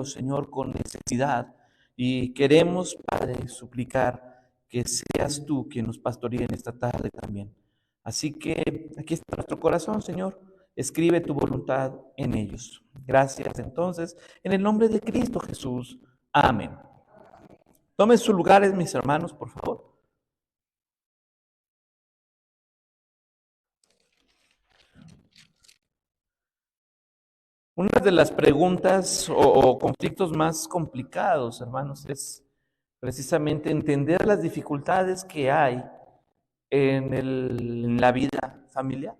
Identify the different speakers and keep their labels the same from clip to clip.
Speaker 1: Señor, con necesidad. Y queremos, Padre, suplicar que seas tú quien nos pastorea en esta tarde también. Así que aquí está nuestro corazón, Señor. Escribe tu voluntad en ellos. Gracias, entonces, en el nombre de Cristo Jesús. Amén. Tomen sus lugares, mis hermanos, por favor. Una de las preguntas o conflictos más complicados, hermanos, es precisamente entender las dificultades que hay en la vida familiar.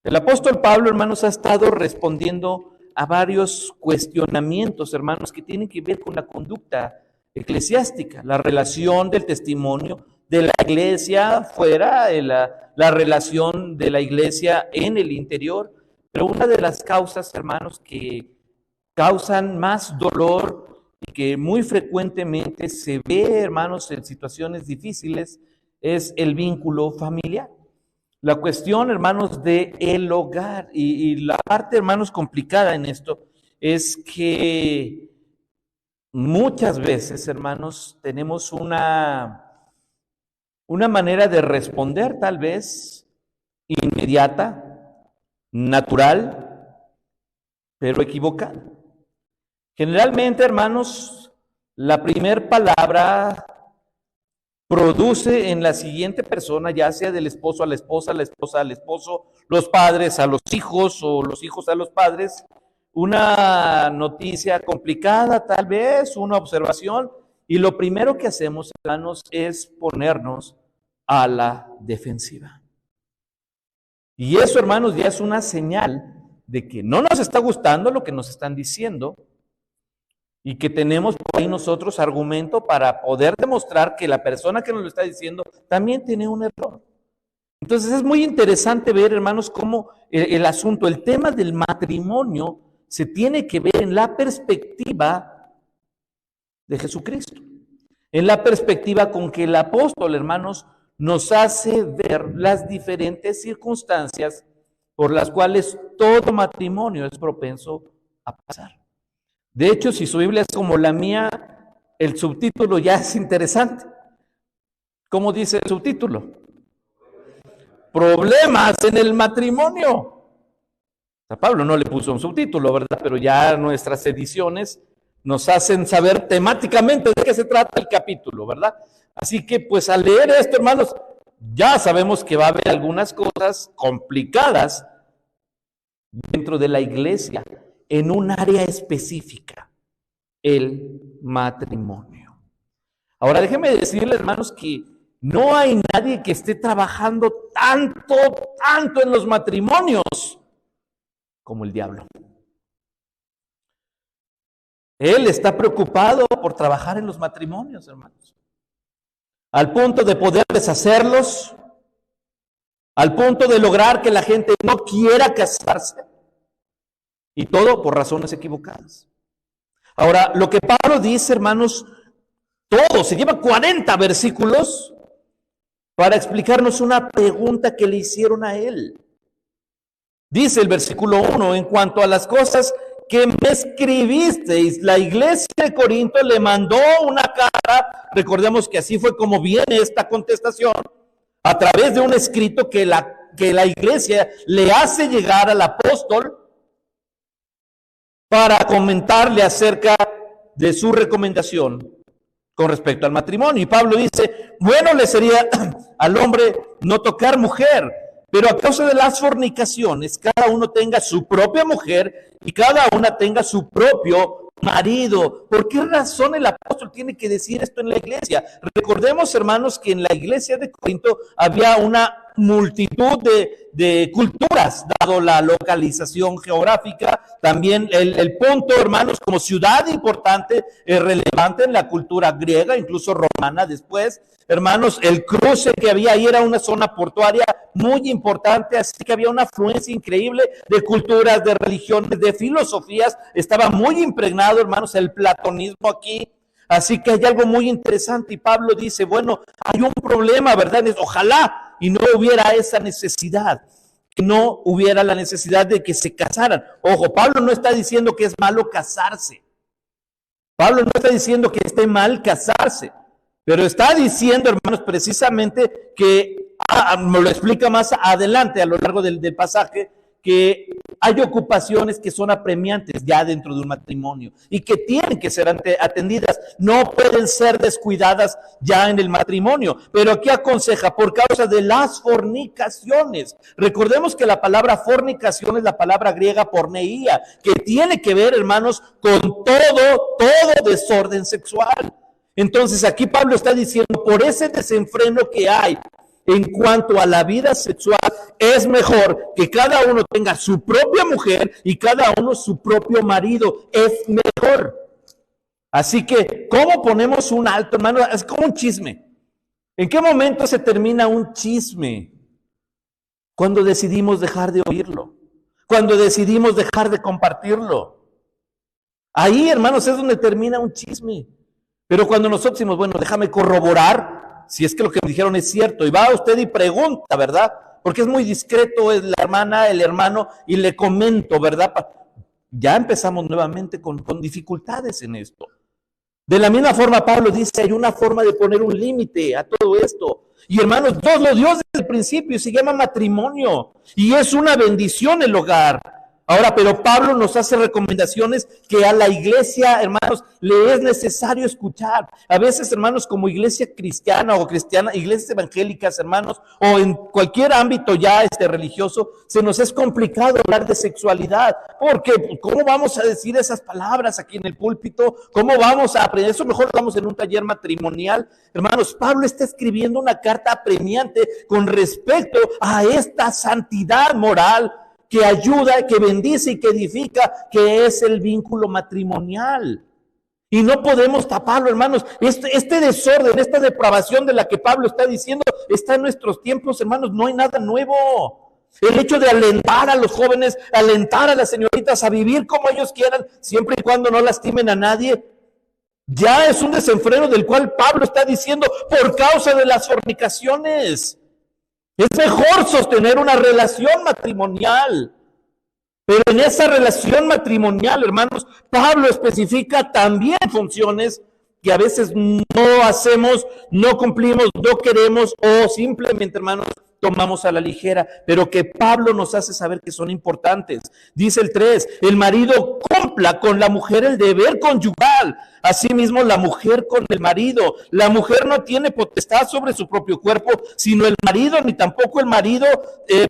Speaker 1: El apóstol Pablo, hermanos, ha estado respondiendo a varios cuestionamientos, hermanos, que tienen que ver con la conducta eclesiástica, la relación del testimonio de la iglesia fuera, la relación de la iglesia en el interior. Pero una de las causas, hermanos, que causan más dolor y que muy frecuentemente se ve, hermanos, en situaciones difíciles, es el vínculo familiar. La cuestión, hermanos, de el hogar. Y la parte, hermanos, complicada en esto es que muchas veces, hermanos, tenemos una manera de responder tal vez inmediata, natural, pero equivocada. Generalmente, hermanos, la primer palabra produce en la siguiente persona, ya sea del esposo a la esposa al esposo, los padres a los hijos o los hijos a los padres, una noticia complicada tal vez, una observación, y lo primero que hacemos, hermanos, es ponernos a la defensiva. Y eso, hermanos, ya es una señal de que no nos está gustando lo que nos están diciendo y que tenemos por ahí nosotros argumento para poder demostrar que la persona que nos lo está diciendo también tiene un error. Entonces es muy interesante ver, hermanos, cómo el asunto, el tema del matrimonio se tiene que ver en la perspectiva de Jesucristo, en la perspectiva con que el apóstol, hermanos, nos hace ver las diferentes circunstancias por las cuales todo matrimonio es propenso a pasar. De hecho, si su Biblia es como la mía, el subtítulo ya es interesante. ¿Cómo dice el subtítulo? Problemas en el matrimonio. O sea, Pablo no le puso un subtítulo, ¿verdad? Pero ya nuestras ediciones nos hacen saber temáticamente de qué se trata el capítulo, ¿verdad? Así que pues al leer esto, hermanos, ya sabemos que va a haber algunas cosas complicadas dentro de la iglesia en un área específica, el matrimonio. Ahora déjenme decirles, hermanos, que no hay nadie que esté trabajando tanto en los matrimonios como el diablo. Él está preocupado por trabajar en los matrimonios, hermanos, al punto de poder deshacerlos, al punto de lograr que la gente no quiera casarse, y todo por razones equivocadas. Ahora, lo que Pablo dice, hermanos, todo, se lleva 40 versículos para explicarnos una pregunta que le hicieron a él. Dice el versículo 1, en cuanto a las cosas que me escribisteis, la iglesia de Corinto le mandó una carta, recordemos que así fue como viene esta contestación, a través de un escrito que la iglesia le hace llegar al apóstol para comentarle acerca de su recomendación con respecto al matrimonio. Y Pablo dice, bueno le sería al hombre no tocar mujer, pero a causa de las fornicaciones, cada uno tenga su propia mujer y cada una tenga su propio marido. ¿Por qué razón el apóstol tiene que decir esto en la iglesia? Recordemos, hermanos, que en la iglesia de Corinto había una multitud de culturas, dado la localización geográfica, también el punto, hermanos, como ciudad importante, relevante en la cultura griega, incluso romana después. Hermanos, el cruce que había ahí era una zona portuaria muy importante, así que había una afluencia increíble de culturas, de religiones, de filosofías. Estaba muy impregnado, hermanos, el platonismo aquí. Así que hay algo muy interesante y Pablo dice, bueno, hay un problema, ¿verdad? Ojalá y no hubiera esa necesidad. que no hubiera la necesidad de que se casaran. Ojo, Pablo no está diciendo que es malo casarse. Pablo no está diciendo que esté mal casarse, pero está diciendo, hermanos, precisamente que, me lo explica más adelante a lo largo del pasaje, que hay ocupaciones que son apremiantes ya dentro de un matrimonio y que tienen que ser atendidas, no pueden ser descuidadas ya en el matrimonio. Pero aquí aconseja por causa de las fornicaciones. Recordemos que la palabra fornicación es la palabra griega porneía, que tiene que ver, hermanos, con todo desorden sexual. Entonces aquí Pablo está diciendo, por ese desenfreno que hay en cuanto a la vida sexual, es mejor que cada uno tenga su propia mujer y cada uno su propio marido. Es mejor. Así que, ¿cómo ponemos un alto, hermano? Es como un chisme. ¿En qué momento se termina un chisme? Cuando decidimos dejar de oírlo. Cuando decidimos dejar de compartirlo. Ahí, hermanos, es donde termina un chisme. Pero cuando nosotros decimos, bueno, déjame corroborar si es que lo que me dijeron es cierto, y va usted y pregunta, ¿verdad? Porque es muy discreto, es la hermana, el hermano, y le comento, ¿verdad? Ya empezamos nuevamente con dificultades en esto. De la misma forma, Pablo dice, hay una forma de poner un límite a todo esto. Y hermanos, Dios lo dio desde el principio y se llama matrimonio. Y es una bendición el hogar. Ahora, pero Pablo nos hace recomendaciones que a la iglesia, hermanos, le es necesario escuchar. A veces, hermanos, como iglesia cristiana o cristiana, iglesias evangélicas, hermanos, o en cualquier ámbito ya religioso, se nos es complicado hablar de sexualidad. Porque, ¿cómo vamos a decir esas palabras aquí en el púlpito? ¿Cómo vamos a aprender? Eso mejor lo vamos en un taller matrimonial. Hermanos, Pablo está escribiendo una carta apremiante con respecto a esta santidad moral que ayuda, que bendice y que edifica, que es el vínculo matrimonial. Y no podemos taparlo, hermanos. Este desorden, esta depravación de la que Pablo está diciendo, está en nuestros tiempos, hermanos. No hay nada nuevo. El hecho de alentar a los jóvenes, alentar a las señoritas a vivir como ellos quieran, siempre y cuando no lastimen a nadie, ya es un desenfreno del cual Pablo está diciendo por causa de las fornicaciones. Es mejor sostener una relación matrimonial. Pero en esa relación matrimonial, hermanos, Pablo especifica también funciones que a veces no hacemos, no cumplimos, no queremos o simplemente, hermanos, tomamos a la ligera, pero que Pablo nos hace saber que son importantes. Dice el 3, el marido cumpla con la mujer el deber conyugal, asimismo la mujer con el marido. La mujer no tiene potestad sobre su propio cuerpo, sino el marido, ni tampoco el marido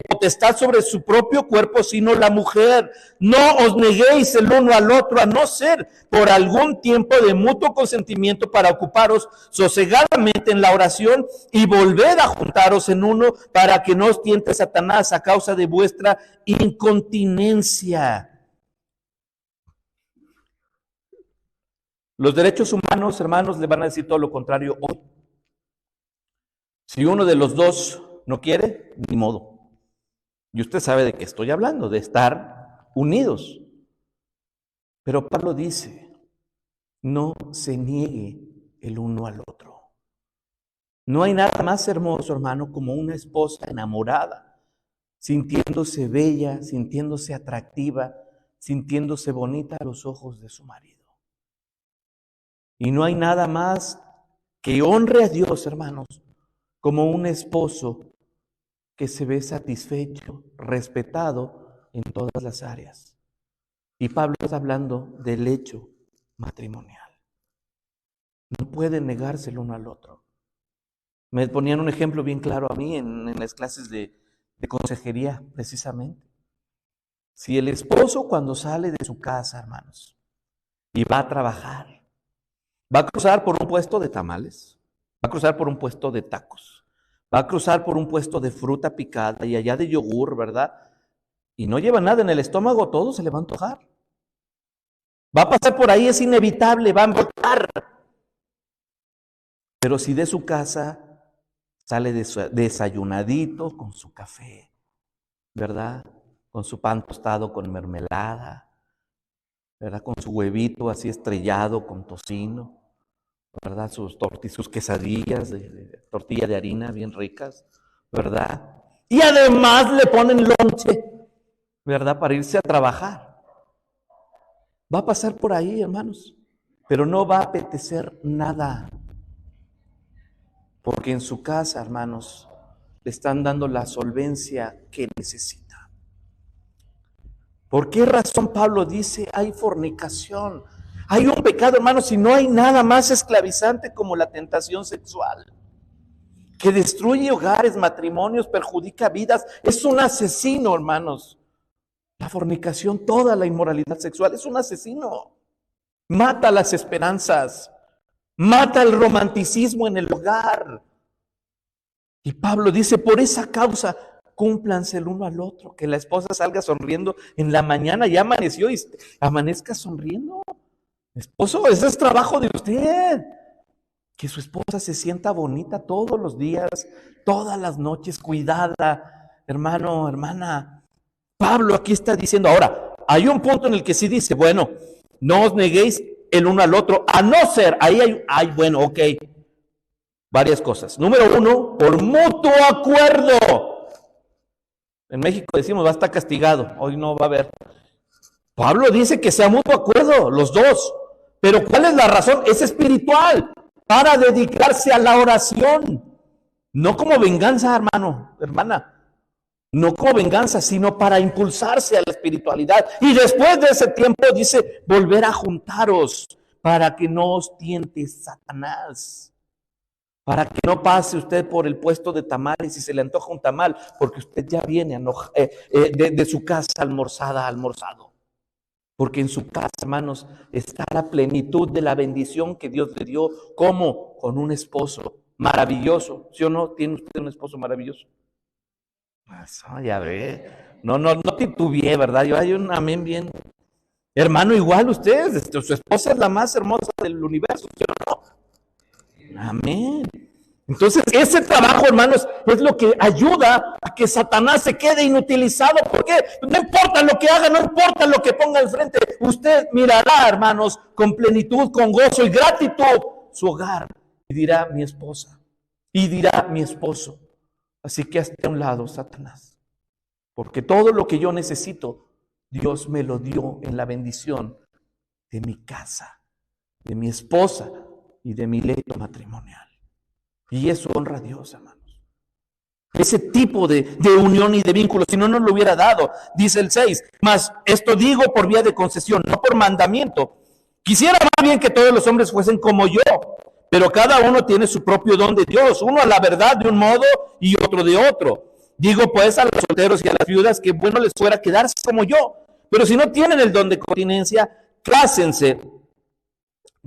Speaker 1: potestad sobre su propio cuerpo, sino la mujer. No os neguéis el uno al otro, a no ser por algún tiempo de mutuo consentimiento para ocuparos sosegadamente en la oración y volved a juntaros en uno para que no os tiente Satanás a causa de vuestra incontinencia. Los derechos humanos, hermanos, le van a decir todo lo contrario hoy. Si uno de los dos no quiere, ni modo. Y usted sabe de qué estoy hablando, de estar unidos. Pero Pablo dice, no se niegue el uno al otro. No hay nada más hermoso, hermano, como una esposa enamorada, sintiéndose bella, sintiéndose atractiva, sintiéndose bonita a los ojos de su marido. Y no hay nada más que honre a Dios, hermanos, como un esposo que se ve satisfecho, respetado en todas las áreas. Y Pablo está hablando del hecho matrimonial. No pueden negarse el uno al otro. Me ponían un ejemplo bien claro a mí en las clases de consejería, precisamente. Si el esposo cuando sale de su casa, hermanos, y va a trabajar, va a cruzar por un puesto de tamales, va a cruzar por un puesto de tacos, va a cruzar por un puesto de fruta picada y allá de yogur, ¿verdad? Y no lleva nada en el estómago, todo se le va a antojar. Va a pasar por ahí, es inevitable, va a embotar. Pero si de su casa sale desayunadito con su café, ¿verdad? Con su pan tostado con mermelada, ¿verdad? Con su huevito así estrellado con tocino, ¿verdad? Sus quesadillas de tortilla de harina bien ricas, ¿verdad? Y además le ponen lonche, ¿verdad? Para irse a trabajar. Va a pasar por ahí, hermanos, pero no va a apetecer nada. Porque en su casa, hermanos, le están dando la solvencia que necesita. ¿Por qué razón Pablo dice hay fornicación? Hay un pecado, hermanos, y no hay nada más esclavizante como la tentación sexual, que destruye hogares, matrimonios, perjudica vidas. Es un asesino, hermanos. La fornicación, toda la inmoralidad sexual, es un asesino. Mata las esperanzas, mata el romanticismo en el hogar. Y Pablo dice, por esa causa, cúmplanse el uno al otro, que la esposa salga sonriendo en la mañana, ya amaneció y amanezca sonriendo. Esposo, ese es trabajo de usted. Que su esposa se sienta bonita todos los días, todas las noches, cuidada. Hermano, hermana, Pablo aquí está diciendo, ahora, hay un punto en el que sí dice, bueno, no os neguéis el uno al otro, a no ser, ahí hay bueno, ok, varias cosas. Número uno, por mutuo acuerdo. En México decimos, va a estar castigado, hoy no va a haber. Pablo dice que sea mutuo acuerdo, los dos. Pero ¿cuál es la razón? Es espiritual, para dedicarse a la oración. No como venganza, hermano, hermana. No como venganza, sino para impulsarse a la espiritualidad. Y después de ese tiempo dice, volver a juntaros para que no os tiente Satanás. Para que no pase usted por el puesto de tamales y se le antoja un tamal, porque usted ya viene de su casa almorzado. Porque en su casa, hermanos, está la plenitud de la bendición que Dios le dio. ¿Cómo? Con un esposo maravilloso. ¿Sí o no? ¿Tiene usted un esposo maravilloso? Pues, ya ve. No titubeé, ¿verdad? Yo hay un amén bien. Hermano, igual usted, su esposa es la más hermosa del universo, ¿sí o no? Amén. Entonces, ese trabajo, hermanos, es lo que ayuda a que Satanás se quede inutilizado. ¿Por qué? No importa lo que haga, no importa lo que ponga al frente. Usted mirará, hermanos, con plenitud, con gozo y gratitud su hogar. Y dirá, mi esposa. Y dirá, mi esposo. Así que hazte a un lado, Satanás. Porque todo lo que yo necesito, Dios me lo dio en la bendición de mi casa, de mi esposa y de mi lecho matrimonial. Y eso honra a Dios, hermanos. Ese tipo de unión y de vínculo, si no nos lo hubiera dado. Dice el 6, mas esto digo por vía de concesión, no por mandamiento. Quisiera más bien que todos los hombres fuesen como yo, pero cada uno tiene su propio don de Dios, uno a la verdad de un modo y otro de otro. Digo pues a los solteros y a las viudas que bueno les fuera quedarse como yo, pero si no tienen el don de continencia, cásense,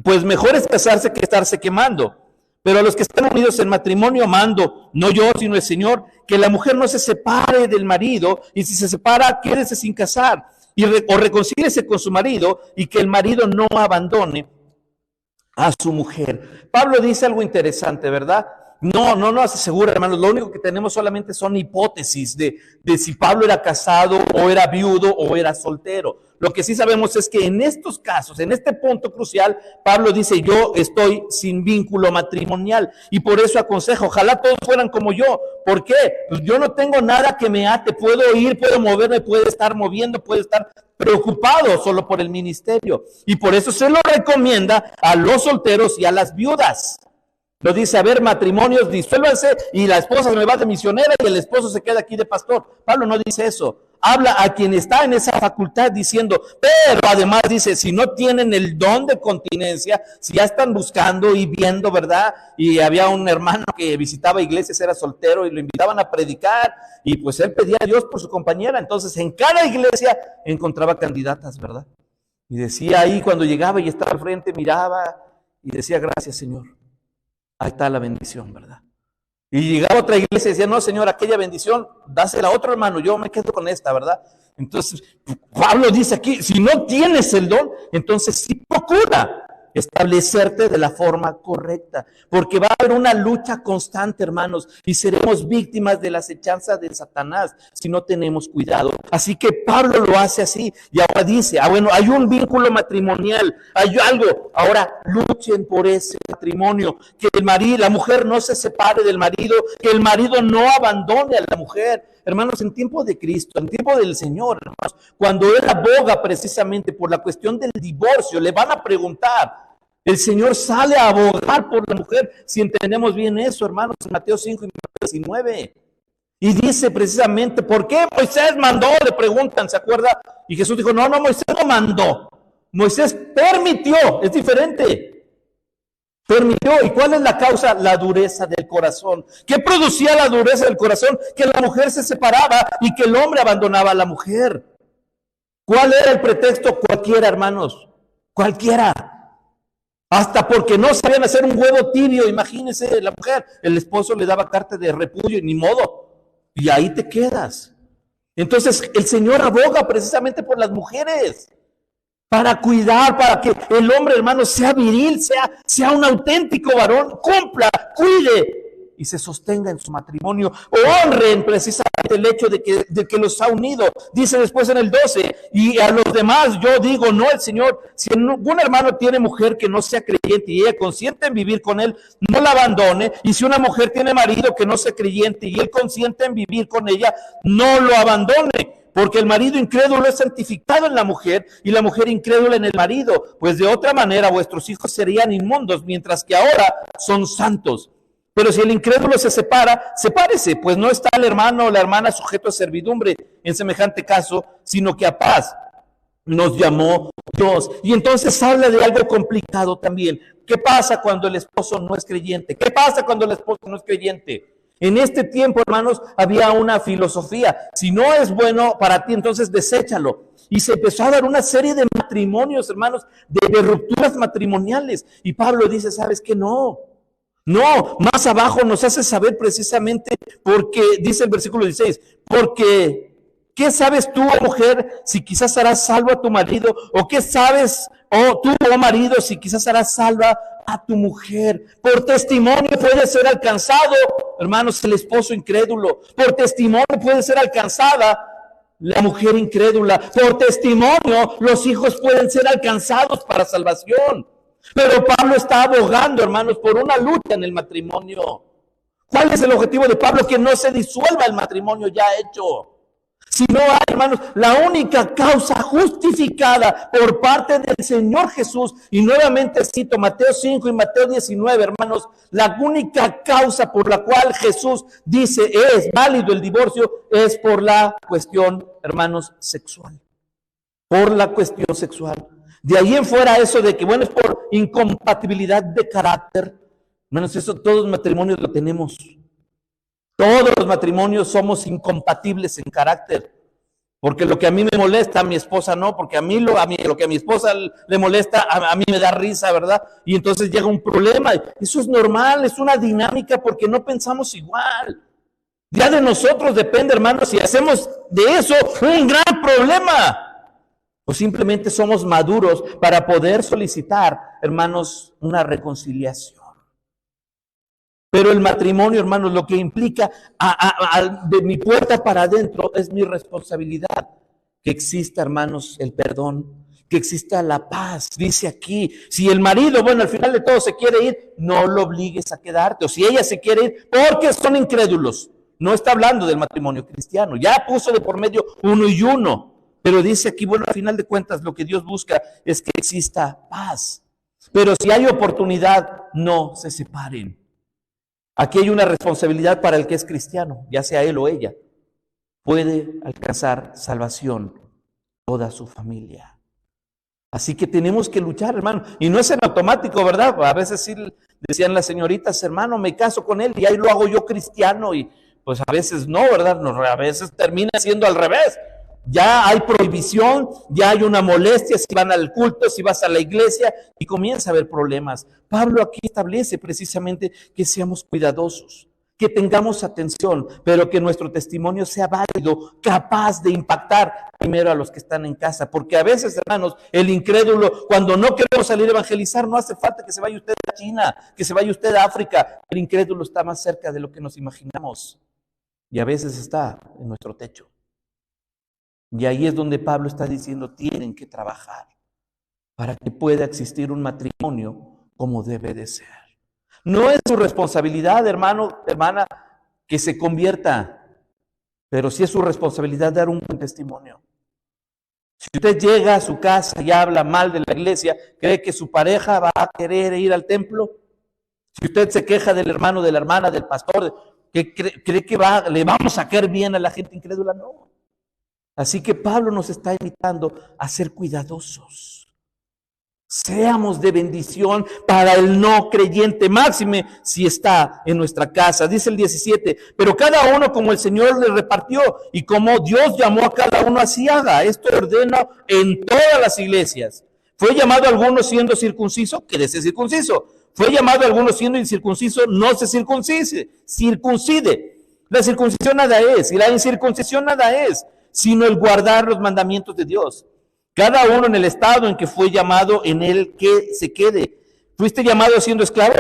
Speaker 1: pues mejor es casarse que estarse quemando. Pero a los que están unidos en matrimonio mando, no yo, sino el Señor, que la mujer no se separe del marido, y si se separa, quédese sin casar, o reconcíliese con su marido, y que el marido no abandone a su mujer. Pablo dice algo interesante, ¿verdad? No asegura, hermanos, lo único que tenemos solamente son hipótesis de si Pablo era casado, o era viudo, o era soltero. Lo que sí sabemos es que en estos casos, en este punto crucial, Pablo dice, yo estoy sin vínculo matrimonial, y por eso aconsejo, ojalá todos fueran como yo. ¿Por qué? Pues yo no tengo nada que me ate, puedo ir, puedo moverme, puedo estar moviendo, puedo estar preocupado solo por el ministerio, y por eso se lo recomienda a los solteros y a las viudas. Lo dice, a ver, matrimonios, disuélvanse y la esposa se me va de misionera y el esposo se queda aquí de pastor. Pablo no dice eso. Habla a quien está en esa facultad diciendo, pero además dice, si no tienen el don de continencia, si ya están buscando y viendo, ¿verdad? Y había un hermano que visitaba iglesias, era soltero y lo invitaban a predicar y pues él pedía a Dios por su compañera. Entonces en cada iglesia encontraba candidatas, ¿verdad? Y decía ahí cuando llegaba y estaba al frente, miraba y decía, gracias Señor. Ahí está la bendición, ¿verdad? Y llegaba a otra iglesia y decía, no, Señor, aquella bendición, dásela a otro hermano, yo me quedo con esta, ¿verdad? Entonces, Pablo dice aquí, si no tienes el don, entonces sí procura establecerte de la forma correcta, porque va a haber una lucha constante, hermanos, y seremos víctimas de la acechanza de Satanás si no tenemos cuidado. Así que Pablo lo hace así, y ahora dice, bueno, hay un vínculo matrimonial, hay algo, ahora luchen por ese matrimonio, que la mujer no se separe del marido, que el marido no abandone a la mujer. Hermanos, en tiempo de Cristo, en tiempo del Señor, hermanos, cuando Él aboga precisamente por la cuestión del divorcio, le van a preguntar, el Señor sale a abogar por la mujer, si entendemos bien eso, hermanos, en Mateo 5 y Mateo 19. Y dice precisamente, ¿por qué Moisés mandó? Le preguntan, ¿se acuerda? Y Jesús dijo, no, Moisés no mandó. Moisés permitió, es diferente. Permitió. ¿Y cuál es la causa? La dureza del corazón. ¿Qué producía la dureza del corazón? Que la mujer se separaba y que el hombre abandonaba a la mujer. ¿Cuál era el pretexto? Cualquiera, hermanos. Cualquiera. Hasta porque no sabían hacer un huevo tibio, imagínense, la mujer. El esposo le daba carta de repudio y ni modo. Y ahí te quedas. Entonces el Señor aboga precisamente por las mujeres. Para cuidar, para que el hombre, hermano, sea viril, sea un auténtico varón, cumpla, cuide y se sostenga en su matrimonio. Honren precisamente el hecho de que los ha unido. Dice después en el 12, y a los demás yo digo, no, el Señor, si algún hermano tiene mujer que no sea creyente y ella consiente en vivir con él, no la abandone. Y si una mujer tiene marido que no sea creyente y él consiente en vivir con ella, no lo abandone. Porque el marido incrédulo es santificado en la mujer y la mujer incrédula en el marido. Pues de otra manera vuestros hijos serían inmundos, mientras que ahora son santos. Pero si el incrédulo se separa, sepárese, pues no está el hermano o la hermana sujeto a servidumbre en semejante caso, sino que a paz nos llamó Dios. Y entonces habla de algo complicado también. ¿Qué pasa cuando el esposo no es creyente? ¿Qué pasa cuando el esposo no es creyente? En este tiempo, hermanos, había una filosofía. Si no es bueno para ti, entonces deséchalo. Y se empezó a dar una serie de matrimonios, hermanos, de rupturas matrimoniales. Y Pablo dice, ¿sabes qué? No, más abajo nos hace saber precisamente porque, dice el versículo 16, porque, ¿qué sabes tú, mujer, si quizás harás salvo a tu marido? ¿O qué sabes, tú, marido, si quizás harás salva a tu mujer? Por testimonio puede ser alcanzado, hermanos, el esposo incrédulo. Por testimonio puede ser alcanzada la mujer incrédula. Por testimonio los hijos pueden ser alcanzados para salvación. Pero Pablo está abogando, hermanos, por una lucha en el matrimonio. ¿Cuál es el objetivo de Pablo? Que no se disuelva el matrimonio ya hecho. Si no hay, hermanos, la única causa justificada por parte del Señor Jesús, y nuevamente cito Mateo 5 y Mateo 19, hermanos, la única causa por la cual Jesús dice es válido el divorcio es por la cuestión, hermanos, sexual. Por la cuestión sexual. De ahí en fuera eso de que, bueno, es por incompatibilidad de carácter. Hermanos, eso todos los matrimonios lo tenemos. Todos los matrimonios somos incompatibles en carácter. Porque lo que a mí me molesta, a mi esposa no. Porque lo que a mi esposa le molesta, a mí me da risa, ¿verdad? Y entonces llega un problema. Eso es normal, es una dinámica porque no pensamos igual. Ya de nosotros depende, hermanos, si hacemos de eso un gran problema. O simplemente somos maduros para poder solicitar, hermanos, una reconciliación. Pero el matrimonio, hermanos, lo que implica de mi puerta para adentro es mi responsabilidad. Que exista, hermanos, el perdón, que exista la paz. Dice aquí, si el marido, bueno, al final de todo se quiere ir, no lo obligues a quedarte. O si ella se quiere ir, porque son incrédulos. No está hablando del matrimonio cristiano. Ya puso de por medio uno y uno. Pero dice aquí, bueno, al final de cuentas, lo que Dios busca es que exista paz. Pero si hay oportunidad, no se separen. Aquí hay una responsabilidad para el que es cristiano, ya sea él o ella. Puede alcanzar salvación toda su familia. Así que tenemos que luchar, hermano. Y no es en automático, ¿verdad? A veces sí decían las señoritas, hermano, me caso con él y ahí lo hago yo cristiano. Y pues a veces no, ¿verdad? No, a veces termina siendo al revés. Ya hay prohibición, ya hay una molestia si van al culto, si vas a la iglesia y comienza a haber problemas. Pablo aquí establece precisamente que seamos cuidadosos, que tengamos atención, pero que nuestro testimonio sea válido, capaz de impactar primero a los que están en casa, porque a veces, hermanos, el incrédulo, cuando no queremos salir a evangelizar, no hace falta que se vaya usted a China, que se vaya usted a África. El incrédulo está más cerca de lo que nos imaginamos y a veces está en nuestro techo. Y ahí es donde Pablo está diciendo, tienen que trabajar para que pueda existir un matrimonio como debe de ser. No es su responsabilidad, hermano, hermana, que se convierta, pero sí es su responsabilidad dar un buen testimonio. Si usted llega a su casa y habla mal de la iglesia, ¿cree que su pareja va a querer ir al templo? Si usted se queja del hermano, de la hermana, del pastor, ¿cree que le vamos a caer bien a la gente incrédula? No. Así que Pablo nos está invitando a ser cuidadosos. Seamos de bendición para el no creyente, máxime si está en nuestra casa. Dice el 17, pero cada uno como el Señor le repartió y como Dios llamó a cada uno, así haga. Esto ordena en todas las iglesias. Fue llamado a algunos siendo circunciso, quédese circunciso. Fue llamado a algunos siendo incircunciso, no se circuncide. La circuncisión nada es y la incircuncisión nada es, sino el guardar los mandamientos de Dios. Cada uno en el estado en que fue llamado, en el que se quede. ¿Fuiste llamado siendo esclavo?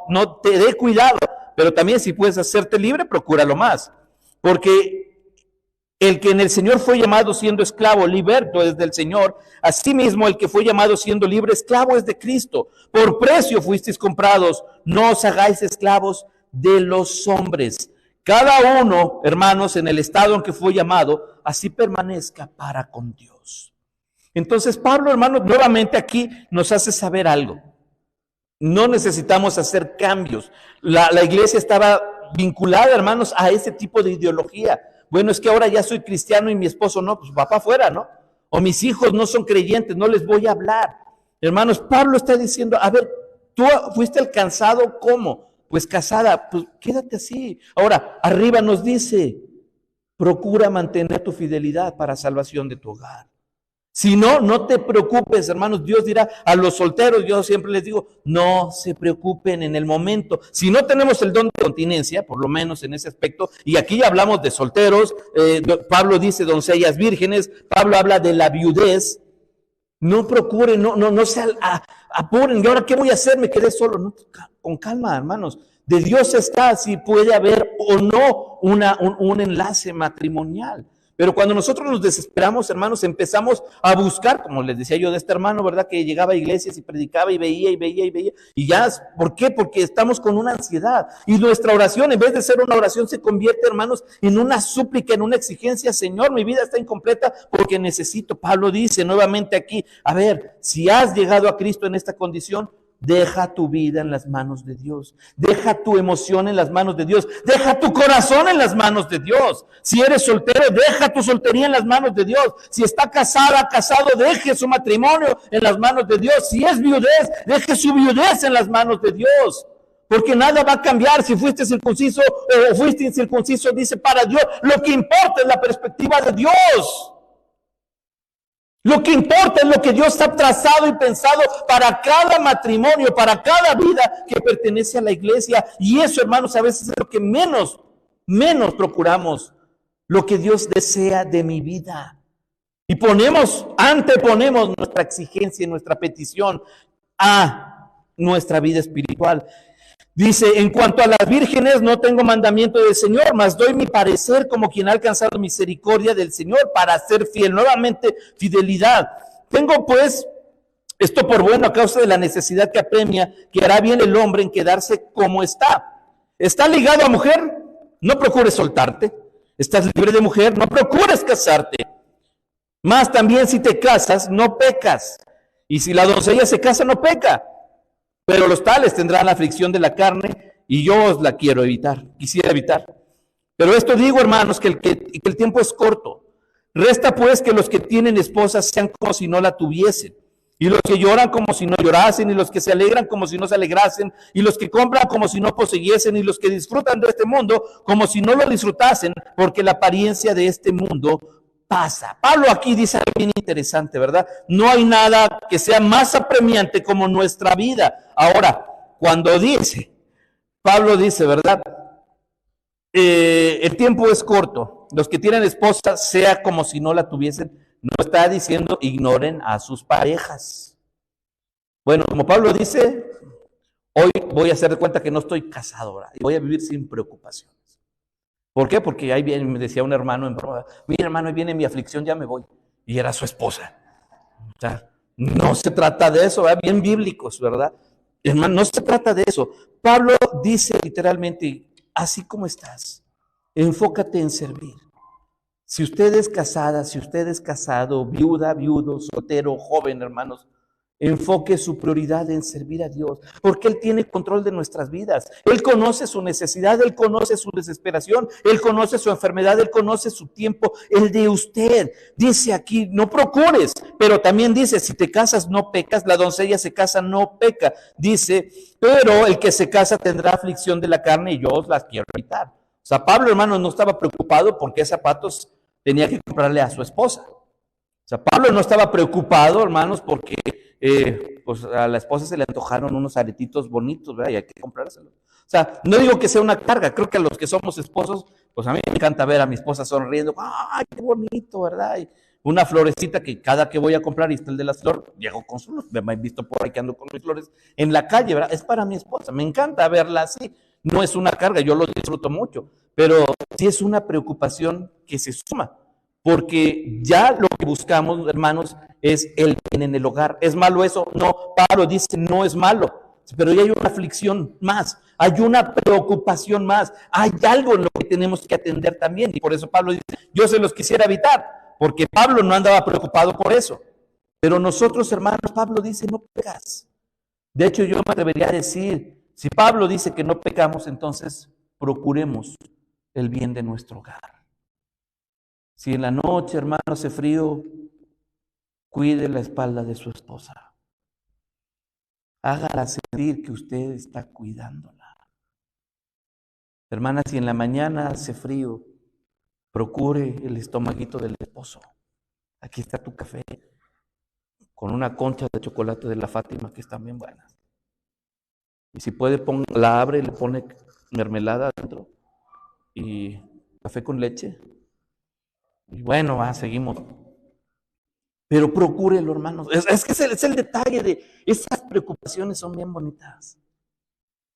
Speaker 1: No te dé cuidado. Pero también si puedes hacerte libre, procúralo más. Porque el que en el Señor fue llamado siendo esclavo, liberto es del Señor. Asimismo, el que fue llamado siendo libre, esclavo es de Cristo. Por precio fuisteis comprados. No os hagáis esclavos de los hombres. Cada uno, hermanos, en el estado en que fue llamado, así permanezca para con Dios. Entonces Pablo, hermanos, nuevamente aquí nos hace saber algo. No necesitamos hacer cambios. La iglesia estaba vinculada, hermanos, a ese tipo de ideología. Bueno, es que ahora ya soy cristiano y mi esposo no, pues va para afuera, ¿no? O mis hijos no son creyentes, no les voy a hablar. Hermanos, Pablo está diciendo, a ver, tú fuiste alcanzado, ¿cómo? Pues casada, pues quédate así. Ahora, arriba nos dice, procura mantener tu fidelidad para salvación de tu hogar. Si no, no te preocupes, hermanos. Dios dirá a los solteros, yo siempre les digo, no se preocupen en el momento. Si no tenemos el don de continencia, por lo menos en ese aspecto, y aquí ya hablamos de solteros, Pablo dice doncellas vírgenes, Pablo habla de la viudez. No procuren, no se apuren. ¿Y ahora qué voy a hacer? Me quedé solo. No, con calma, hermanos. De Dios está si puede haber o no un enlace matrimonial. Pero cuando nosotros nos desesperamos, hermanos, empezamos a buscar, como les decía yo de este hermano, ¿verdad? Que llegaba a iglesias y predicaba y veía. Y ya, ¿por qué? Porque estamos con una ansiedad. Y nuestra oración, en vez de ser una oración, se convierte, hermanos, en una súplica, en una exigencia. Señor, mi vida está incompleta porque necesito. Pablo dice nuevamente aquí, a ver, si has llegado a Cristo en esta condición, deja tu vida en las manos de Dios. Deja tu emoción en las manos de Dios. Deja tu corazón en las manos de Dios. Si eres soltero, deja tu soltería en las manos de Dios. Si está casada, casado, deje su matrimonio en las manos de Dios. Si es viudez, deje su viudez en las manos de Dios. Porque nada va a cambiar si fuiste circunciso o fuiste incircunciso, dice para Dios. Lo que importa es la perspectiva de Dios. Lo que importa es lo que Dios ha trazado y pensado para cada matrimonio, para cada vida que pertenece a la iglesia. Y eso, hermanos, a veces es lo que menos procuramos. Lo que Dios desea de mi vida. Y anteponemos nuestra exigencia y nuestra petición a nuestra vida espiritual. Dice, en cuanto a las vírgenes, no tengo mandamiento del Señor, mas doy mi parecer como quien ha alcanzado misericordia del Señor para ser fiel. Nuevamente, fidelidad. Tengo pues esto por bueno a causa de la necesidad que apremia, que hará bien el hombre en quedarse como está. ¿Está ligado a mujer? No procures soltarte. ¿Estás libre de mujer? No procures casarte. Más también si te casas, no pecas. Y si la doncella se casa, no peca. Pero los tales tendrán la aflicción de la carne y yo os la quisiera evitar. Pero esto digo, hermanos, que el tiempo es corto. Resta pues que los que tienen esposas sean como si no la tuviesen, y los que lloran como si no llorasen, y los que se alegran como si no se alegrasen, y los que compran como si no poseyesen, y los que disfrutan de este mundo como si no lo disfrutasen, porque la apariencia de este mundo pasa. Pablo aquí dice algo bien interesante, ¿verdad? No hay nada que sea más apremiante como nuestra vida. Ahora, cuando Pablo dice, ¿verdad? el tiempo es corto. Los que tienen esposa, sea como si no la tuviesen, no está diciendo ignoren a sus parejas. Bueno, como Pablo dice, hoy voy a hacer de cuenta que no estoy casado, ¿verdad? Y voy a vivir sin preocupaciones. ¿Por qué? Porque ahí viene, me decía un hermano en broma, mira hermano, ahí viene mi aflicción, ya me voy. Y era su esposa. O sea, no se trata de eso, ¿verdad? Bien bíblicos, ¿verdad? Hermano, no se trata de eso. Pablo dice literalmente, así como estás, enfócate en servir. Si usted es casada, si usted es casado, viuda, viudo, soltero, joven, hermanos, enfoque su prioridad en servir a Dios, porque Él tiene control de nuestras vidas. Él conoce su necesidad, Él conoce su desesperación, Él conoce su enfermedad, Él conoce su tiempo, el de usted. Dice aquí, no procures, pero también dice, si te casas no pecas, la doncella se casa no peca. Dice, pero el que se casa tendrá aflicción de la carne y yo os las quiero evitar. O sea, Pablo, hermano, no estaba preocupado por qué zapatos tenía que comprarle a su esposa. O sea, Pablo no estaba preocupado, hermanos, porque pues a la esposa se le antojaron unos aretitos bonitos, ¿verdad? Y hay que comprárselos. O sea, no digo que sea una carga, creo que a los que somos esposos, pues a mí me encanta ver a mi esposa sonriendo, ¡ay, qué bonito!, ¿verdad? Y una florecita que cada que voy a comprar, y está el de las flores, llego con sus, me he visto por ahí que ando con mis flores en la calle, ¿verdad? Es para mi esposa, me encanta verla así, no es una carga, yo lo disfruto mucho, pero sí es una preocupación que se suma. Porque ya lo que buscamos, hermanos, es el bien en el hogar. ¿Es malo eso? No, Pablo dice, no es malo, pero ya hay una aflicción más, hay una preocupación más, hay algo en lo que tenemos que atender también. Y por eso Pablo dice, yo se los quisiera evitar, porque Pablo no andaba preocupado por eso. Pero nosotros, hermanos, Pablo dice, no pecas. De hecho, yo me atrevería a decir, si Pablo dice que no pecamos, entonces procuremos el bien de nuestro hogar. Si en la noche, hermano, hace frío, cuide la espalda de su esposa. Hágala sentir que usted está cuidándola. Hermana, si en la mañana hace frío, procure el estomaguito del esposo. Aquí está tu café con una concha de chocolate de la Fátima que están bien buenas. Y si puede, la abre y le pone mermelada adentro y café con leche. Y bueno, seguimos. Pero procúrelo, hermanos. Es que es el detalle de esas preocupaciones son bien bonitas.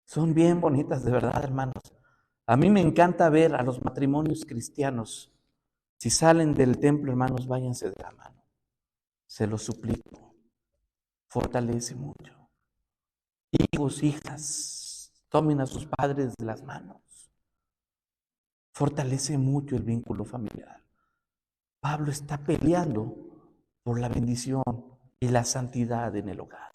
Speaker 1: Son bien bonitas, de verdad, hermanos. A mí me encanta ver a los matrimonios cristianos. Si salen del templo, hermanos, váyanse de la mano. Se los suplico. Fortalece mucho. Hijos, hijas, tomen a sus padres de las manos. Fortalece mucho el vínculo familiar. Pablo está peleando por la bendición y la santidad en el hogar.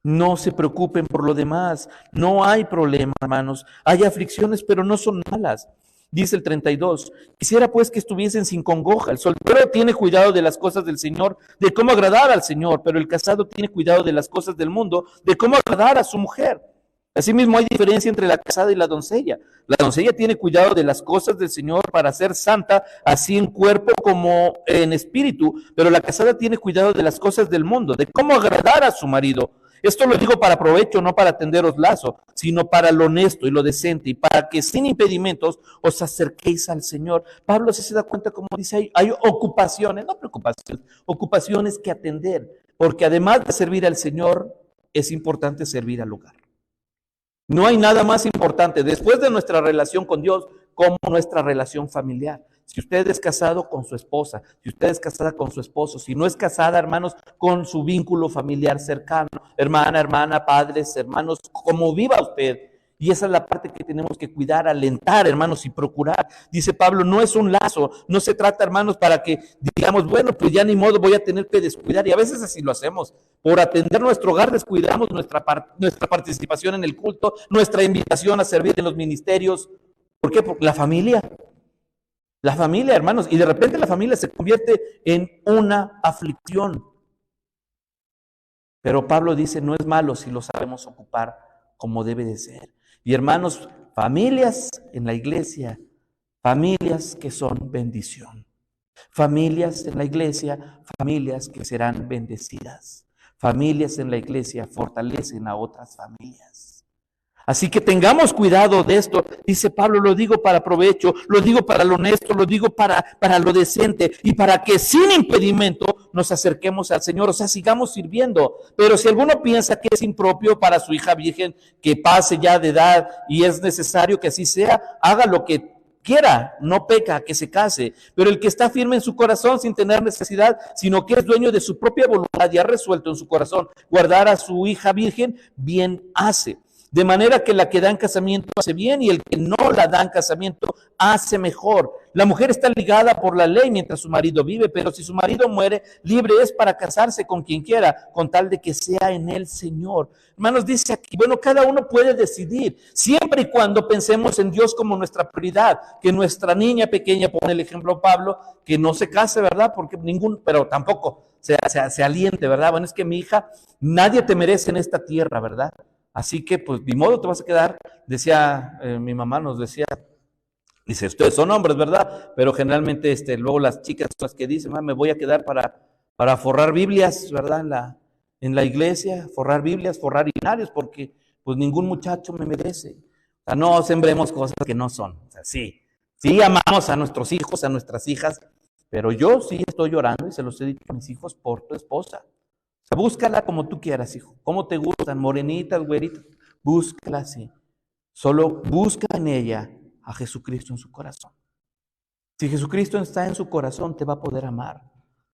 Speaker 1: No se preocupen por lo demás, no hay problema, hermanos. Hay aflicciones, pero no son malas. Dice el 32, quisiera pues que estuviesen sin congoja. El soltero tiene cuidado de las cosas del Señor, de cómo agradar al Señor, pero el casado tiene cuidado de las cosas del mundo, de cómo agradar a su mujer. Asimismo hay diferencia entre la casada y la doncella. La doncella tiene cuidado de las cosas del Señor para ser santa, así en cuerpo como en espíritu, pero la casada tiene cuidado de las cosas del mundo, de cómo agradar a su marido. Esto lo digo para provecho, no para tenderos lazo, sino para lo honesto y lo decente, y para que sin impedimentos os acerquéis al Señor. Pablo se da cuenta, como dice, hay ocupaciones, no preocupaciones, ocupaciones que atender, porque además de servir al Señor, es importante servir al hogar. No hay nada más importante después de nuestra relación con Dios como nuestra relación familiar. Si usted es casado con su esposa, si usted es casada con su esposo, si no es casada, hermanos, con su vínculo familiar cercano, hermana, padres, hermanos, como viva usted. Y esa es la parte que tenemos que cuidar, alentar, hermanos, y procurar. Dice Pablo, no es un lazo, no se trata, hermanos, para que digamos, bueno, pues ya ni modo, voy a tener que descuidar. Y a veces así lo hacemos. Por atender nuestro hogar descuidamos nuestra participación en el culto, nuestra invitación a servir en los ministerios. ¿Por qué? Porque la familia, hermanos, y de repente la familia se convierte en una aflicción. Pero Pablo dice, no es malo si lo sabemos ocupar como debe de ser. Y hermanos, familias en la iglesia, familias que son bendición. Familias en la iglesia, familias que serán bendecidas. Familias en la iglesia fortalecen a otras familias. Así que tengamos cuidado de esto. Dice Pablo, lo digo para provecho, lo digo para lo honesto, lo digo para lo decente y para que sin impedimento nos acerquemos al Señor, o sea, sigamos sirviendo. Pero si alguno piensa que es impropio para su hija virgen que pase ya de edad y es necesario que así sea, haga lo que quiera, no peca, que se case. Pero el que está firme en su corazón sin tener necesidad, sino que es dueño de su propia voluntad y ha resuelto en su corazón guardar a su hija virgen, bien hace. De manera que la que da en casamiento hace bien y el que no la da en casamiento hace mejor. La mujer está ligada por la ley mientras su marido vive, pero si su marido muere, libre es para casarse con quien quiera, con tal de que sea en el Señor. Hermanos, dice aquí, bueno, cada uno puede decidir, siempre y cuando pensemos en Dios como nuestra prioridad, que nuestra niña pequeña, pone el ejemplo Pablo, que no se case, ¿verdad? Porque pero tampoco se aliente, ¿verdad? Bueno, es que mi hija, nadie te merece en esta tierra, ¿verdad? Así que, pues, ni modo te vas a quedar, decía, mi mamá nos decía, dice, ustedes son hombres, ¿verdad? Pero generalmente, luego las chicas son las que dicen, me voy a quedar para forrar Biblias, ¿verdad? En la iglesia, forrar Biblias, forrar binarios, porque, pues, ningún muchacho me merece. O sea, no sembremos cosas que no son. O sea, sí amamos a nuestros hijos, a nuestras hijas, pero yo sí estoy llorando y se los he dicho a mis hijos por tu esposa. O sea, búscala como tú quieras, hijo. ¿Cómo te gustan? Morenitas, güeritas. Búscala así. Solo busca en ella a Jesucristo en su corazón. Si Jesucristo está en su corazón, te va a poder amar,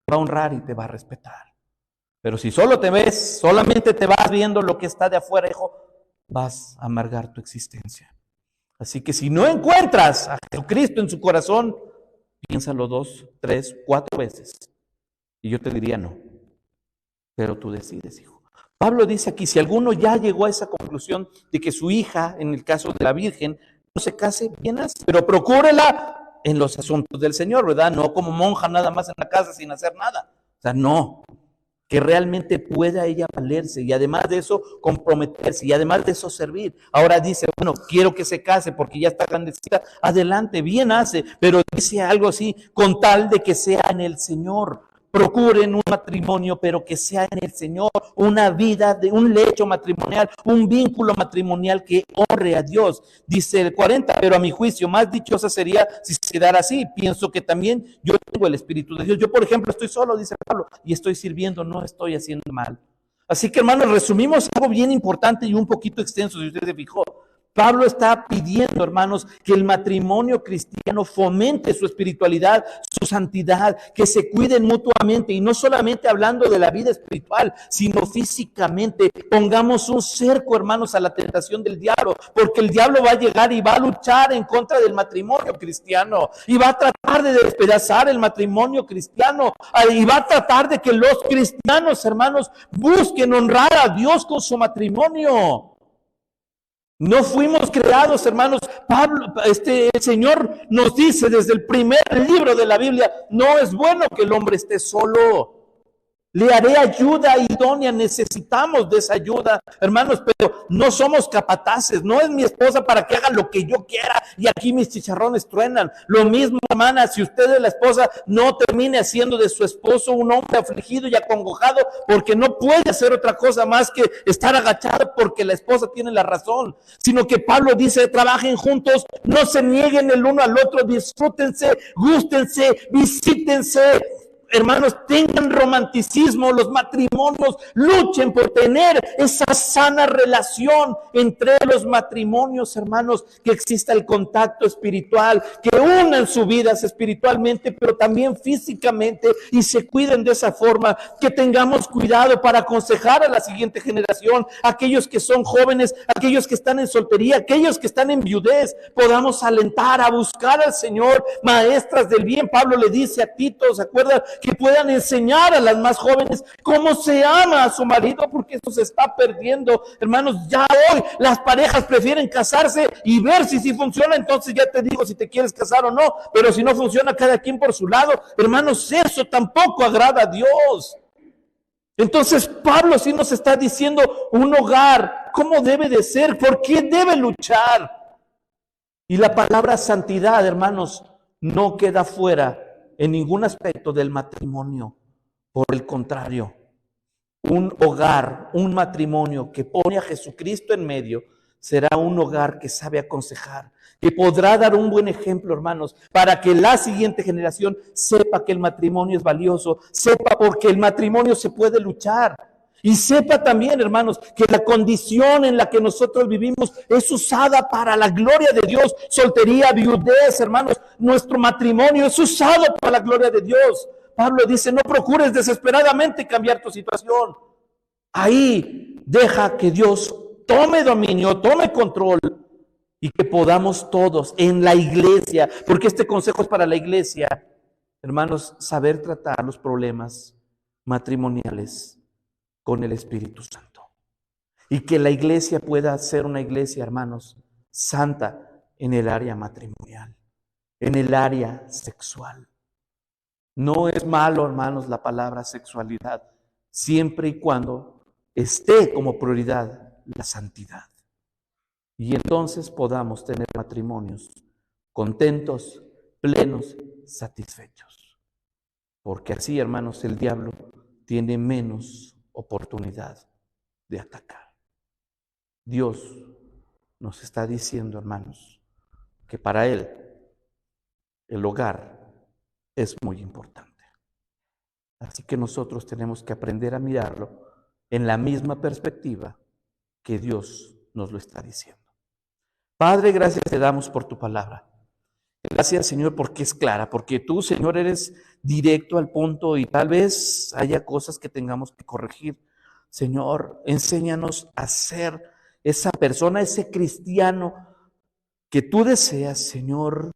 Speaker 1: te va a honrar y te va a respetar. Pero si solo te ves, solamente te vas viendo lo que está de afuera, hijo, vas a amargar tu existencia. Así que si no encuentras a Jesucristo en su corazón, piénsalo 2, 3, 4 veces. Y yo te diría no. Pero tú decides, hijo. Pablo dice aquí, si alguno ya llegó a esa conclusión de que su hija, en el caso de la Virgen, no se case, bien hace, pero procúrela en los asuntos del Señor, ¿verdad? No como monja nada más en la casa sin hacer nada. O sea, no, que realmente pueda ella valerse y además de eso comprometerse y además de eso servir. Ahora dice, bueno, quiero que se case porque ya está grandecita, adelante, bien hace, pero dice algo así, con tal de que sea en el Señor. Procuren un matrimonio, pero que sea en el Señor, una vida, de un lecho matrimonial, un vínculo matrimonial que honre a Dios. Dice el 40, pero a mi juicio más dichosa sería si se quedara así. Pienso que también yo tengo el Espíritu de Dios. Yo, por ejemplo, estoy solo, dice Pablo, y estoy sirviendo, no estoy haciendo mal. Así que, hermanos, resumimos algo bien importante y un poquito extenso, si usted se fijó. Pablo está pidiendo, hermanos, que el matrimonio cristiano fomente su espiritualidad, su santidad, que se cuiden mutuamente y no solamente hablando de la vida espiritual, sino físicamente. Pongamos un cerco, hermanos, a la tentación del diablo, porque el diablo va a llegar y va a luchar en contra del matrimonio cristiano y va a tratar de despedazar el matrimonio cristiano y va a tratar de que los cristianos, hermanos, busquen honrar a Dios con su matrimonio. No fuimos creados, hermanos. Pablo, el Señor nos dice desde el primer libro de la Biblia, no es bueno que el hombre esté solo. Le haré ayuda idónea, necesitamos de esa ayuda, hermanos, pero no somos capataces, no es mi esposa para que haga lo que yo quiera y aquí mis chicharrones truenan. Lo mismo, hermana, si usted es la esposa, no termine haciendo de su esposo un hombre afligido y acongojado porque no puede hacer otra cosa más que estar agachado porque la esposa tiene la razón, sino que Pablo dice, trabajen juntos, no se nieguen el uno al otro, disfrútense, gústense, visítense. Hermanos, tengan romanticismo, los matrimonios, luchen por tener esa sana relación entre los matrimonios, hermanos, que exista el contacto espiritual, que unan sus vidas espiritualmente, pero también físicamente y se cuiden de esa forma, que tengamos cuidado para aconsejar a la siguiente generación, aquellos que son jóvenes, aquellos que están en soltería, aquellos que están en viudez, podamos alentar a buscar al Señor, maestras del bien. Pablo le dice a Tito, ¿se acuerdan? Que puedan enseñar a las más jóvenes cómo se ama a su marido, porque eso se está perdiendo, hermanos. Ya hoy las parejas prefieren casarse y ver si funciona, entonces ya te digo si te quieres casar o no, pero si no funciona, cada quien por su lado. Hermanos, eso tampoco agrada a Dios. Entonces Pablo sí nos está diciendo un hogar, cómo debe de ser, por qué debe luchar. Y la palabra santidad, hermanos, no queda fuera en ningún aspecto del matrimonio. Por el contrario, un hogar, un matrimonio que pone a Jesucristo en medio, será un hogar que sabe aconsejar, que podrá dar un buen ejemplo, hermanos, para que la siguiente generación sepa que el matrimonio es valioso, sepa porque el matrimonio se puede luchar. Y sepa también, hermanos, que la condición en la que nosotros vivimos es usada para la gloria de Dios. Soltería, viudez, hermanos, nuestro matrimonio es usado para la gloria de Dios. Pablo dice, no procures desesperadamente cambiar tu situación. Ahí deja que Dios tome dominio, tome control y que podamos todos en la iglesia, porque este consejo es para la iglesia, hermanos, saber tratar los problemas matrimoniales con el Espíritu Santo. Y que la iglesia pueda ser una iglesia, hermanos, santa en el área matrimonial, en el área sexual. No es malo, hermanos, la palabra sexualidad, siempre y cuando esté como prioridad la santidad. Y entonces podamos tener matrimonios contentos, plenos, satisfechos. Porque así, hermanos, el diablo tiene menos oportunidad de atacar. Dios nos está diciendo, hermanos, que para Él el hogar es muy importante. Así que nosotros tenemos que aprender a mirarlo en la misma perspectiva que Dios nos lo está diciendo. Padre, gracias te damos por tu palabra. Gracias, Señor, porque es clara, porque tú, Señor, eres directo al punto y tal vez haya cosas que tengamos que corregir. Señor, enséñanos a ser esa persona, ese cristiano que tú deseas, Señor,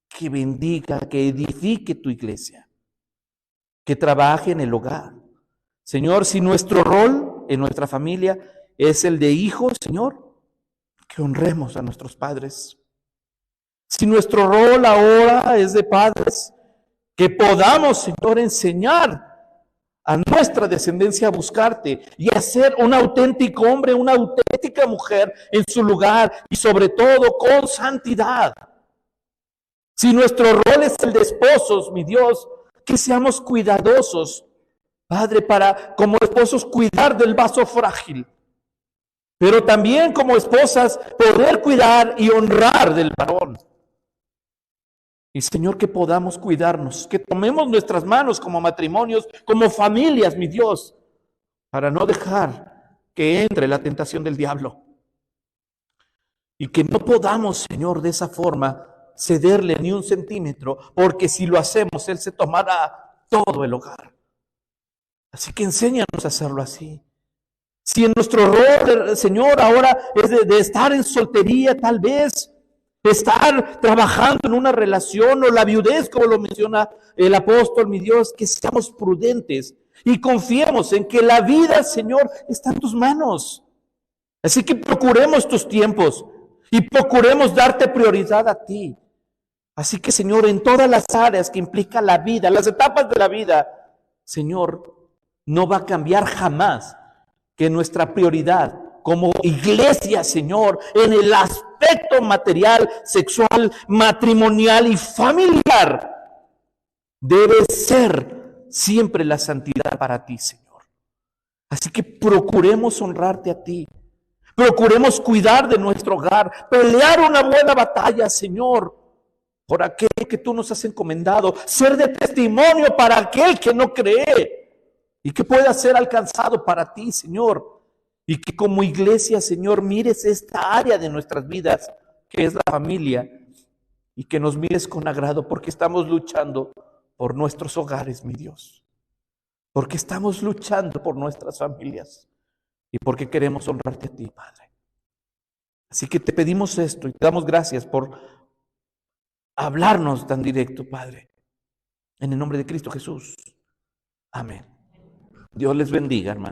Speaker 1: que bendiga, que edifique tu iglesia, que trabaje en el hogar. Señor, si nuestro rol en nuestra familia es el de hijos, Señor, que honremos a nuestros padres. Si nuestro rol ahora es de padres, que podamos, Señor, enseñar a nuestra descendencia a buscarte y a ser un auténtico hombre, una auténtica mujer en su lugar y sobre todo con santidad. Si nuestro rol es el de esposos, mi Dios, que seamos cuidadosos, Padre, para como esposos cuidar del vaso frágil, pero también como esposas poder cuidar y honrar del varón. Y Señor, que podamos cuidarnos, que tomemos nuestras manos como matrimonios, como familias, mi Dios, para no dejar que entre la tentación del diablo. Y que no podamos, Señor, de esa forma cederle ni un centímetro, porque si lo hacemos, Él se tomará todo el hogar. Así que enséñanos a hacerlo así. Si en nuestro rol, Señor, ahora es de estar en soltería, tal vez, estar trabajando en una relación o la viudez, como lo menciona el apóstol, mi Dios, que seamos prudentes y confiemos en que la vida, Señor, está en tus manos. Así que procuremos tus tiempos y procuremos darte prioridad a ti. Así que, Señor, en todas las áreas que implica la vida, las etapas de la vida, Señor, no va a cambiar jamás que nuestra prioridad como iglesia, Señor, en el aspecto material, sexual, matrimonial y familiar, debe ser siempre la santidad para ti, Señor. Así que procuremos honrarte a ti, procuremos cuidar de nuestro hogar, pelear una buena batalla, Señor, por aquel que tú nos has encomendado, ser de testimonio para aquel que no cree y que pueda ser alcanzado para ti, Señor. Y que como iglesia, Señor, mires esta área de nuestras vidas, que es la familia, y que nos mires con agrado, porque estamos luchando por nuestros hogares, mi Dios. Porque estamos luchando por nuestras familias y porque queremos honrarte a ti, Padre. Así que te pedimos esto y te damos gracias por hablarnos tan directo, Padre. En el nombre de Cristo Jesús. Amén. Dios les bendiga, hermano.